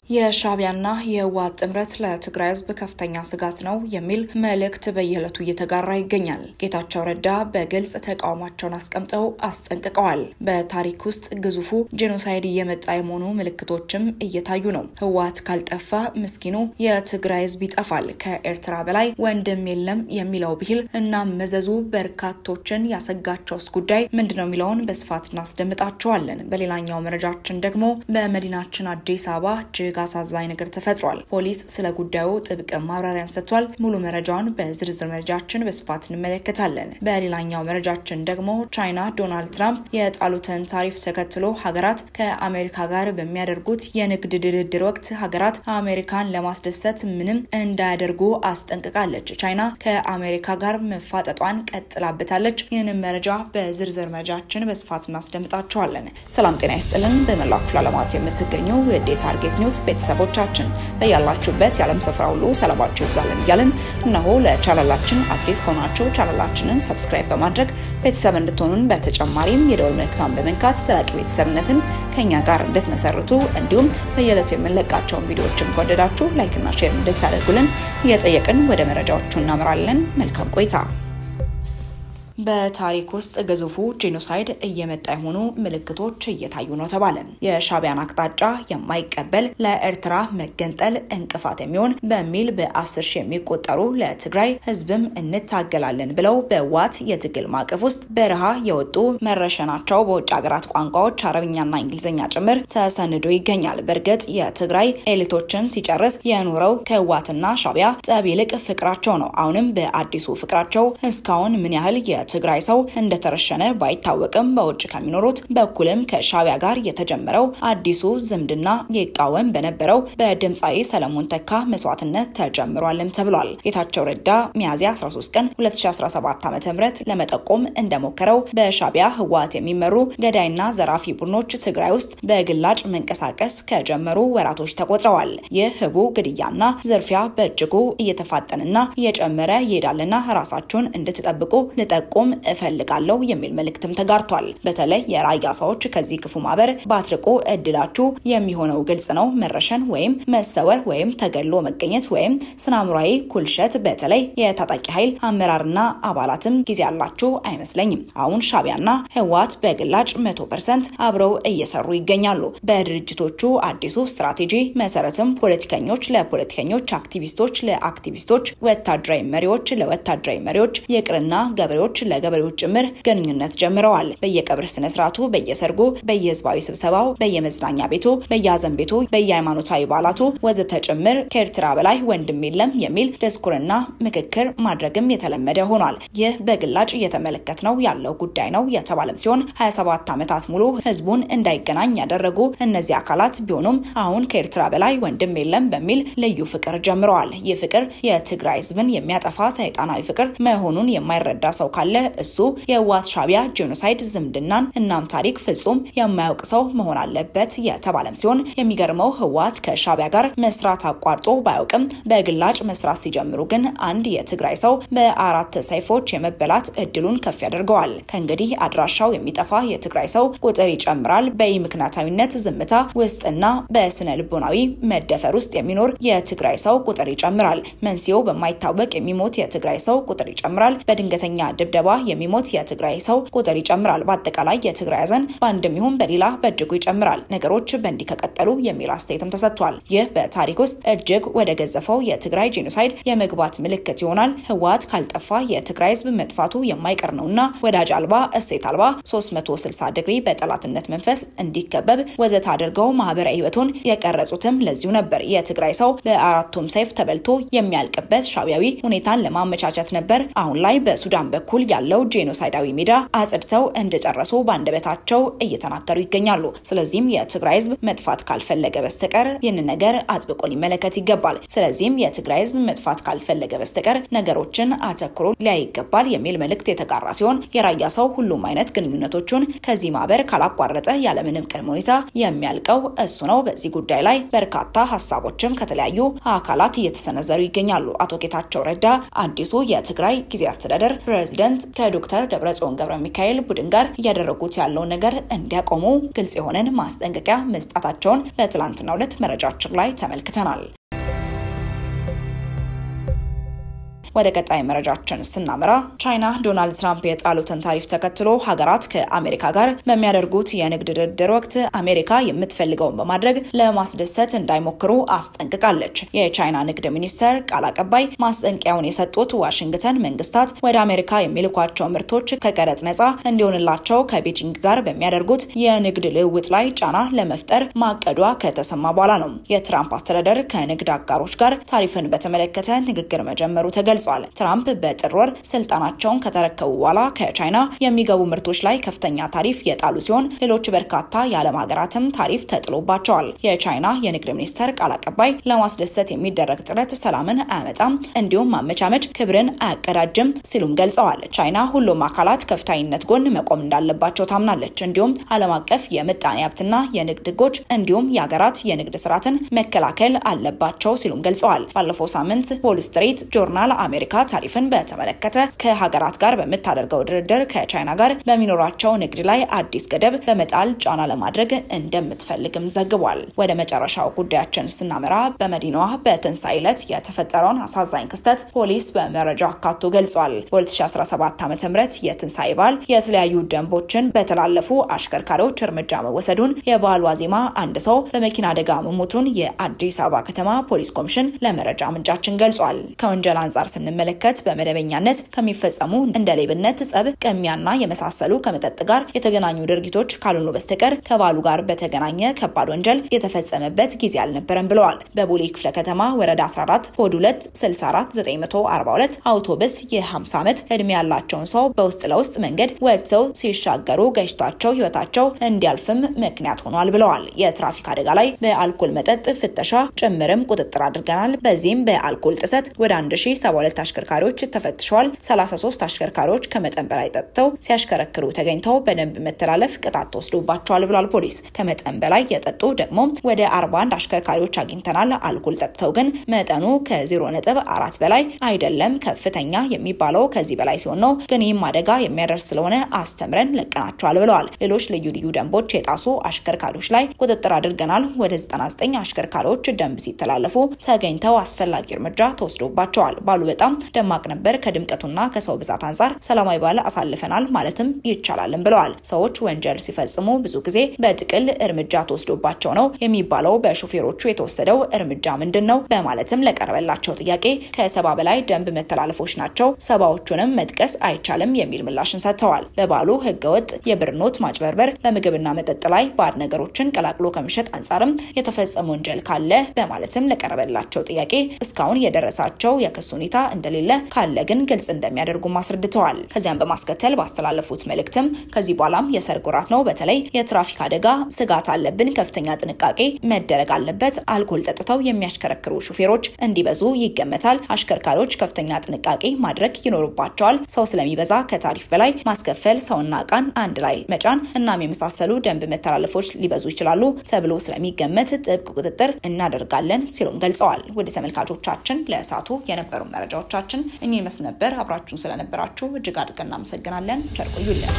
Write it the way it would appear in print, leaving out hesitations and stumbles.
የሻቢያና የህወሓት ጥምረት ለትግራይ ህዝብ ከፍተኛ ስጋት ነው የሚል መልእክት በየዕለቱ እየተጋራ ይገኛል። ጌታቸው ረዳ በግልጽ ተቃውሟቸውን አስቀምጠው አስጠንቅቀዋል። በታሪክ ውስጥ ግዙፉ ጄኖሳይድ እየመጣ የመሆኑ ምልክቶችም እየታዩ ነው። ህወሓት ካልጠፋ ምስኪኑ የትግራይ ህዝብ ይጠፋል፣ ከኤርትራ በላይ ወንድም የለም የሚለው ብሂል እና መዘዙ በርካቶችን ያሰጋቸውስ ጉዳይ ምንድነው የሚለውን በስፋት እናስደምጣቸዋለን። በሌላኛው መረጃችን ደግሞ በመዲናችን አዲስ አበባ አሳዛኝ ነገር ተፈጥሯል። ፖሊስ ስለ ጉዳዩ ጥብቅ ማብራሪያን ሰጥቷል። ሙሉ መረጃውን በዝርዝር መረጃችን በስፋት እንመለከታለን። በሌላኛው መረጃችን ደግሞ ቻይና ዶናልድ ትራምፕ የጣሉትን ታሪፍ ተከትሎ ሀገራት ከአሜሪካ ጋር በሚያደርጉት የንግድ ድርድር ወቅት ሀገራት አሜሪካን ለማስደሰት ምንም እንዳያደርጉ አስጠንቅቃለች። ቻይና ከአሜሪካ ጋር መፋጠጧን ቀጥላበታለች። ይህንን መረጃ በዝርዝር መረጃችን በስፋት እናስደምጣቸዋለን። ሰላም ጤና ይስጥልን። በመላው ክፍለ ዓለማት የምትገኙ የዴ ታርጌት ኒውስ ቤተሰቦቻችን በያላችሁበት የዓለም ስፍራ ሁሉ ሰላማችሁ ይብዛልን እያልን እነሆ ለቻናላችን አዲስ ሆናችሁ ቻናላችንን ሰብስክራይብ በማድረግ ቤተሰብ እንድትሆኑን በተጨማሪም የደወል ምልክቱን በመንካት ዘላቂ ቤተሰብነትን ከኛ ጋር እንድትመሰርቱ እንዲሁም በየዕለቱ የምንለቃቸውን ቪዲዮዎችን ከወደዳችሁ ላይክ እና ሼር እንድታደርጉልን እየጠየቅን ወደ መረጃዎቹ እናመራለን። መልካም ቆይታ። በታሪክ ውስጥ ግዙፉ ጄኖሳይድ እየመጣ የሆኑ ምልክቶች እየታዩ ነው ተባለ። የሻቢያን አቅጣጫ የማይቀበል ለኤርትራ መገንጠል እንቅፋት የሚሆን በሚል በ10 ሺህ የሚቆጠሩ ለትግራይ ህዝብም እንታገላለን ብለው በዋት የትግል ማዕቀፍ ውስጥ በረሃ የወጡ መረሸናቸው በውጭ ሀገራት ቋንቋዎች አረብኛና እንግሊዝኛ ጭምር ተሰንዶ ይገኛል። በርግጥ የትግራይ ኤሊቶችን ሲጨርስ የኖረው ከዋትና ሻቢያ ጠብ ይልቅ ፍቅራቸው ነው። አሁንም በአዲሱ ፍቅራቸው እስካሁን ምን ያህል ትግራይ ሰው እንደተረሸነ ባይታወቅም በውጭ ከሚኖሩት በኩልም ከሻቢያ ጋር የተጀመረው አዲሱ ዝምድና የቃወም በነበረው በድምጻዊ ሰለሞን ተካ መስዋዕትነት ተጀምሯልም ተብሏል። ጌታቸው ረዳ ሚያዝያ 13 ቀን 2017 ዓ.ም ለመጠቆም እንደሞከረው በሻቢያ ህወሓት የሚመሩ ገዳይና ዘራፊ ቡድኖች ትግራይ ውስጥ በግላጭ መንቀሳቀስ ከጀመሩ ወራቶች ተቆጥረዋል። ይህ ህቡ ግድያና ዝርፊያ በእጅጉ እየተፋጠነና እየጨመረ ይሄዳልና ራሳችሁን እንድትጠብቁ ልጠቁም እፈልጋለሁ የሚል መልእክትም ተጋርቷል። በተለይ የራያ ሰዎች ከዚህ ክፉ ማበር ባትርቁ እድላችሁ የሚሆነው ግልጽ ነው። መረሸን ወይም መሰወር ወይም ተገሎ መገኘት ወይም ስናምራዊ ኩልሸት በተለይ የታጣቂ ኃይል አመራርና አባላትም ጊዜ ያላችሁ አይመስለኝም። አሁን ሻቢያና ህወሓት በግላጭ 100% አብረው እየሰሩ ይገኛሉ። በድርጅቶቹ አዲሱ ስትራቴጂ መሰረትም ፖለቲከኞች ለፖለቲከኞች፣ አክቲቪስቶች ለአክቲቪስቶች፣ ወታደራዊ መሪዎች ለወታደራዊ መሪዎች፣ የቅርና ገበሬዎች ለገበሬዎች ጭምር ግንኙነት ጀምረዋል። በየቀብር ስነ ስርዓቱ፣ በየሰርጉ፣ በየህዝባዊ ስብሰባው፣ በየመዝናኛ ቤቱ፣ በየሀዘን ቤቱ፣ በየሃይማኖታዊ በዓላቱ ወዘተ ጭምር ከኤርትራ በላይ ወንድም የለም የሚል ድስኩርና ምክክር ማድረግም የተለመደ ሆኗል። ይህ በግላጭ እየተመለከትነው ያለው ጉዳይ ነው የተባለም ሲሆን 27 ዓመታት ሙሉ ህዝቡን እንዳይገናኝ ያደረጉ እነዚህ አካላት ቢሆኑም አሁን ከኤርትራ በላይ ወንድም የለም በሚል ልዩ ፍቅር ጀምረዋል። ይህ ፍቅር የትግራይ ህዝብን የሚያጠፋ ሰይጣናዊ ፍቅር መሆኑን የማይረዳ ሰው ካለ እሱ የህወሓት ሻቢያ ጄኖሳይድ ዝምድናን እናም ታሪክ ፍጹም የማያውቅ ሰው መሆን አለበት የተባለም ሲሆን የሚገርመው ህወሓት ከሻቢያ ጋር መስራት አቋርጦ ባያውቅም በግላጭ መስራት ሲጀምሩ ግን አንድ የትግራይ ሰው በአራት ሰይፎች የመበላት እድሉን ከፍ ያደርገዋል። ከእንግዲህ አድራሻው የሚጠፋ የትግራይ ሰው ቁጥር ይጨምራል። በምክንያታዊነት ዝምታ ውስጥና በስነ ልቦናዊ መደፈር ውስጥ የሚኖር የትግራይ ሰው ቁጥር ይጨምራል። መንስኤው በማይታወቅ የሚሞት የትግራይ ሰው ቁጥር ይጨምራል። በድንገተኛ ድብደባ የሚሞት የትግራይ ሰው ቁጥር ይጨምራል። በአጠቃላይ የትግራይ ሀዘን በአንድም ይሁን በሌላ በእጅጉ ይጨምራል። ነገሮች በእንዲህ ከቀጠሉ የሚል አስተያየትም ተሰጥቷል። ይህ በታሪክ ውስጥ እጅግ ወደ ገዘፈው የትግራይ ጄኖሳይድ የመግባት ምልክት ይሆናል። ህወሓት ካልጠፋ የትግራይ ህዝብ መጥፋቱ የማይቀር ነውና ወዳጅ አልባ እሴት አልባ 360 ዲግሪ በጠላትነት መንፈስ እንዲከበብ ወዘተ አድርገው ማህበራዊ ህይወቱን የቀረጹትም ለዚሁ ነበር። የትግራይ ሰው በአራቱም ሰይፍ ተበልቶ የሚያልቅበት ሻቢያዊ ሁኔታን ለማመቻቸት ነበር። አሁን ላይ በሱዳን በኩል ያለው ጄኖሳይዳዊ ሜዳ አጽድተው እንደጨረሱ ባንደበታቸው እየተናገሩ ይገኛሉ። ስለዚህም የትግራይ ህዝብ መጥፋት ካልፈለገ በስተቀር ይህን ነገር አጥብቆ ሊመለከት ይገባል። ስለዚህም የትግራይ ህዝብ መጥፋት ካልፈለገ በስተቀር ነገሮችን አተኩሮ ሊያይ ይገባል የሚል መልእክት የተጋራ ሲሆን የራያ ሰው ሁሉም አይነት ግንኙነቶቹን ከዚህ ማህበር ካላቋረጠ ያለምንም ቅድመ ሁኔታ የሚያልቀው እሱ ነው። በዚህ ጉዳይ ላይ በርካታ ሐሳቦችም ከተለያዩ አካላት እየተሰነዘሩ ይገኛሉ። አቶ ጌታቸው ረዳ አዲሱ የትግራይ ጊዜ አስተዳደር ፕሬዝዳንት ፕሬዝዳንት ከዶክተር ደብረጽዮን ገብረ ሚካኤል ቡድን ጋር እያደረጉት ያለው ነገር እንዲያቆሙ ግልጽ የሆነን ማስጠንቀቂያ መስጠታቸውን በትላንትናው ዕለት መረጃችን ላይ ተመልክተናል። ወደ ቀጣይ መረጃችን ስናመራ ቻይና ዶናልድ ትራምፕ የጣሉትን ታሪፍ ተከትሎ ሀገራት ከአሜሪካ ጋር በሚያደርጉት የንግድ ድርድር ወቅት አሜሪካ የምትፈልገውን በማድረግ ለማስደሰት እንዳይሞክሩ አስጠንቅቃለች። የቻይና ንግድ ሚኒስቴር ቃል አቀባይ ማስጠንቀቂያውን የሰጡት ዋሽንግተን መንግስታት ወደ አሜሪካ የሚልኳቸው ምርቶች ከቀረጥ ነፃ እንዲሆንላቸው ከቤጂንግ ጋር በሚያደርጉት የንግድ ልውውጥ ላይ ጫና ለመፍጠር ማቀዷ ከተሰማ በኋላ ነው። የትራምፕ አስተዳደር ከንግድ አጋሮች ጋር ታሪፍን በተመለከተ ንግግር መጀመሩ ተገልጿል። ትራምፕ በጥር ወር ስልጣናቸውን ከተረከቡ በኋላ ከቻይና የሚገቡ ምርቶች ላይ ከፍተኛ ታሪፍ የጣሉ ሲሆን ሌሎች በርካታ የዓለም ሀገራትም ታሪፍ ተጥሎባቸዋል። የቻይና የንግድ ሚኒስቴር ቃል አቀባይ ለማስደሰት የሚደረግ ጥረት ሰላምን አያመጣም፣ እንዲሁም ማመቻመች ክብርን አያቀዳጅም ሲሉም ገልጸዋል። ቻይና ሁሉም አካላት ከፍታዊነት ጎን መቆም እንዳለባቸው ታምናለች። እንዲሁም ዓለም አቀፍ የምጣኔ ሀብትና የንግድ ህጎች እንዲሁም የሀገራት የንግድ ስርዓትን መከላከል አለባቸው ሲሉም ገልጸዋል። ባለፈው ሳምንት ዎል ስትሪት ጆርናል አሜሪካ ታሪፍን በተመለከተ ከሀገራት ጋር በመታደርገው ድርድር ከቻይና ጋር በሚኖራቸው ንግድ ላይ አዲስ ገደብ በመጣል ጫና ለማድረግ እንደምትፈልግም ዘግቧል። ወደ መጨረሻው ጉዳያችን ስናመራ በመዲናዋ በትንሳኤ ዕለት የተፈጠረውን አሳዛኝ ክስተት ፖሊስ በመረጃ አካቶ ገልጿል። በ2017 ዓ.ም የትንሳኤ በዓል የተለያዩ ደንቦችን በተላለፉ አሽከርካሪዎች እርምጃ መወሰዱን የበዓሉ ዋዜማ አንድ ሰው በመኪና አደጋ መሞቱን የአዲስ አበባ ከተማ ፖሊስ ኮሚሽን ለመረጃ ምንጫችን ገልጿል። ከወንጀል አንጻር ስንመለከት በመደበኛነት ከሚፈጸሙ እንደ ሌብነት፣ ጸብ፣ ቅሚያና የመሳሰሉ ከመጠጥ ጋር የተገናኙ ድርጊቶች ካልሆኑ በስተቀር ከባሉ ጋር በተገናኘ ከባድ ወንጀል የተፈጸመበት ጊዜ አልነበረም ብለዋል። በቦሌ ክፍለ ከተማ ወረዳ 14 ኮድ 2 64942 አውቶቡስ የ50 ዓመት እድሜ ያላቸውን ሰው በውስጥ ለውስጥ መንገድ ወጥተው ሲሻገሩ ገጭቷቸው ህይወታቸው እንዲያልፍም ምክንያት ሆኗል ብለዋል። የትራፊክ አደጋ ላይ በአልኮል መጠጥ ፍተሻ ጭምርም ቁጥጥር አድርገናል። በዚህም በአልኮል ጥሰት ወደ 1072 አሽከርካሪዎች ተፈትሸዋል። 33 አሽከርካሪዎች ከመጠን በላይ ጠጥተው ሲያሽከረክሩ ተገኝተው በደንብ መተላለፍ ቅጣት ተወስዶባቸዋል ብሏል ፖሊስ። ከመጠን በላይ የጠጡ ደግሞ ወደ 41 አሽከርካሪዎች አግኝተናል። አልኮል ጠጥተው ግን መጠኑ ከ0.4 በላይ አይደለም። ከፍተኛ የሚባለው ከዚህ በላይ ሲሆን ነው። ግን ይህም አደጋ የሚያደርስ ስለሆነ አስተምረን ለቀናቸዋል ብለዋል። ሌሎች ልዩ ልዩ ደንቦች የጣሱ አሽከርካሪዎች ላይ ቁጥጥር አድርገናል። ወደ 99 አሽከርካሪዎች ደንብ ሲተላለፉ ተገኝተው አስፈላጊ እርምጃ ተወስዶባቸዋል። ባሉ በጣም ደማቅ ነበር። ከድምቀቱና ከሰው ብዛት አንፃር ሰላማዊ በዓል አሳልፈናል ማለትም ይቻላልም ብለዋል። ሰዎች ወንጀል ሲፈጽሙ ብዙ ጊዜ በጥቅል እርምጃ ተወስዶባቸው ነው የሚባለው። በሹፌሮቹ የተወሰደው እርምጃ ምንድነው? በማለትም ለቀረበላቸው ጥያቄ ከ70 በላይ ደንብ መተላለፎች ናቸው፣ 70ዎቹንም መጥቀስ አይቻልም የሚል ምላሽን ሰጥተዋል። በባሉ ህገወጥ የብር ኖት ማጭበርበር፣ በምግብና መጠጥ ላይ ባድ ነገሮችን ቀላቅሎ ከመሸጥ አንፃርም የተፈጸመ ወንጀል ካለ በማለትም ለቀረበላቸው ጥያቄ እስካሁን የደረሳቸው የክስ ሁኔታ እንደሌለ ካለ ግን ግልጽ እንደሚያደርጉ ማስረድተዋል። ከዚያም በማስከተል ባስተላለፉት መልእክትም ከዚህ በኋላም የሰርግ ወራት ነው፣ በተለይ የትራፊክ አደጋ ስጋት አለብን፣ ከፍተኛ ጥንቃቄ መደረግ አለበት፣ አልኮል ጠጥተው የሚያሽከረክሩ ሹፌሮች እንዲበዙ ይገመታል፣ አሽከርካሪዎች ከፍተኛ ጥንቃቄ ማድረግ ይኖርባቸዋል፣ ሰው ስለሚበዛ ከታሪፍ በላይ ማስከፈል፣ ሰውና ዕቃን አንድ ላይ መጫን እናም የመሳሰሉ ደንብ መተላለፎች ሊበዙ ይችላሉ ተብሎ ስለሚገመት ጥብቅ ቁጥጥር እናደርጋለን ሲሉም ገልጸዋል። ወደ ተመልካቾቻችን ለእሳቱ የነበሩ መረጃዎቻችን እኚህ መስሉ ነበር። አብራችሁን ስለነበራችሁ እጅግ አድርገን እናመሰግናለን። ቸር ቆዩልን።